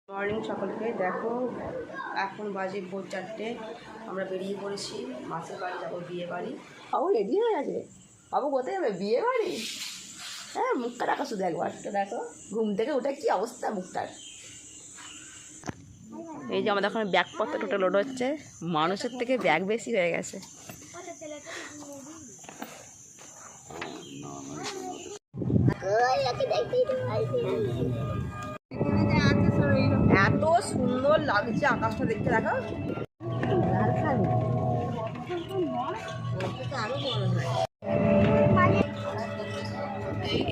Morning সকলকে। দেখো এখন বাজে ভোর 4টে, আমরা বেরিয়ে পড়েছি মাসির বাড়ি যাবো, বিয়ে বাড়ি। বাবু রেডি হয়ে গেছে। বাবু কোথায় যাবে? বিয়ে বাড়ি। হ্যাঁ, মুখটা রাখো শুধু একবার, দেখো ঘুম থেকে উঠে কি অবস্থা মুখটার। এই যে আমাদের এখন ব্যাগপত্র টোটাল লোড হচ্ছে, মানুষের থেকে ব্যাগ বেশি হয়ে গেছে। এত সুন্দর লাগছে আকাশটা দেখতে, দেখো।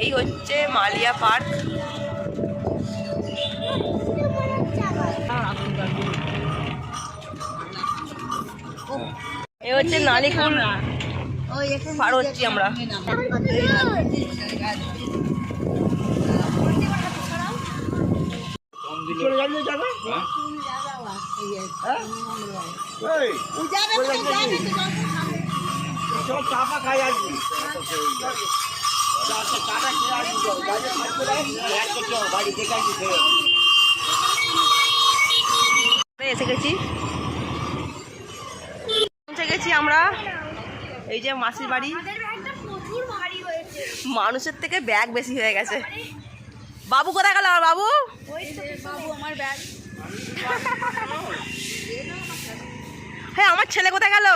এই হচ্ছে মালিয়া পার্ক। এই হচ্ছে নালিকুল পার হচ্ছি আমরা। এসে গেছি, পৌঁছে গেছি আমরা। এই যে মাসির বাড়ি। মানুষের থেকে ব্যাগ বেশি হয়ে গেছে। বাবু কোথায় গেল? বাবু আমার ব্যাগ। হ্যাঁ, আমার ছেলে কোথায় গেল?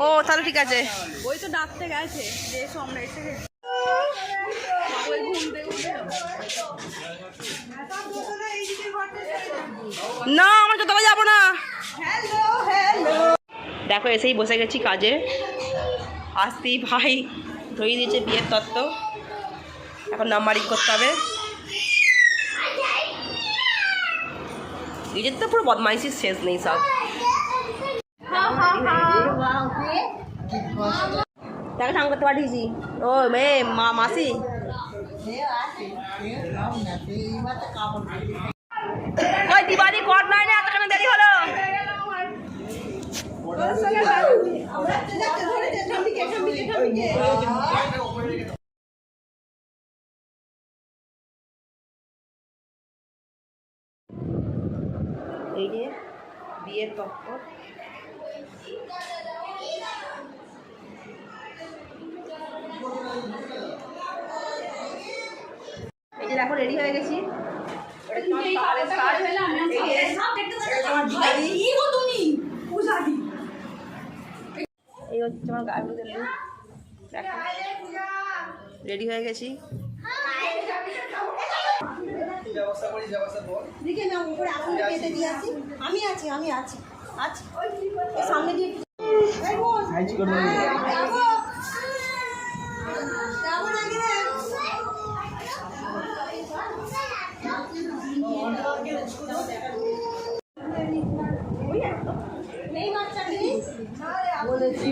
ও তাহলে ঠিক আছে, ওই তো ডাকতে গেছে। না, আমার তো যাবো না। দেখো এসেই বসে গেছি কাজে। আসতেই ভাই ধরিয়ে দিয়েছে বিয়ের তত্ত্ব, এখন নাম্বারিং করতে হবে। নিজের তো পুরো বদমাইশির শেষ নেই সব। তাকে সাম করতে পাঠিয়েছি। ও মেয়ে মাসি, ওই দিবালি কর নাই না, এতখানে দেরি হলো। এই যে বিয়ের তত্ত্ব। এই যে দেখো রেডি হয়ে গেছি। এই হচ্ছে আমার গায়ে হলুদের লুক। রেডি হয়ে গেছি। আমি আছি সামনে দিয়ে নেই বাচ্চা নেই বলেছি।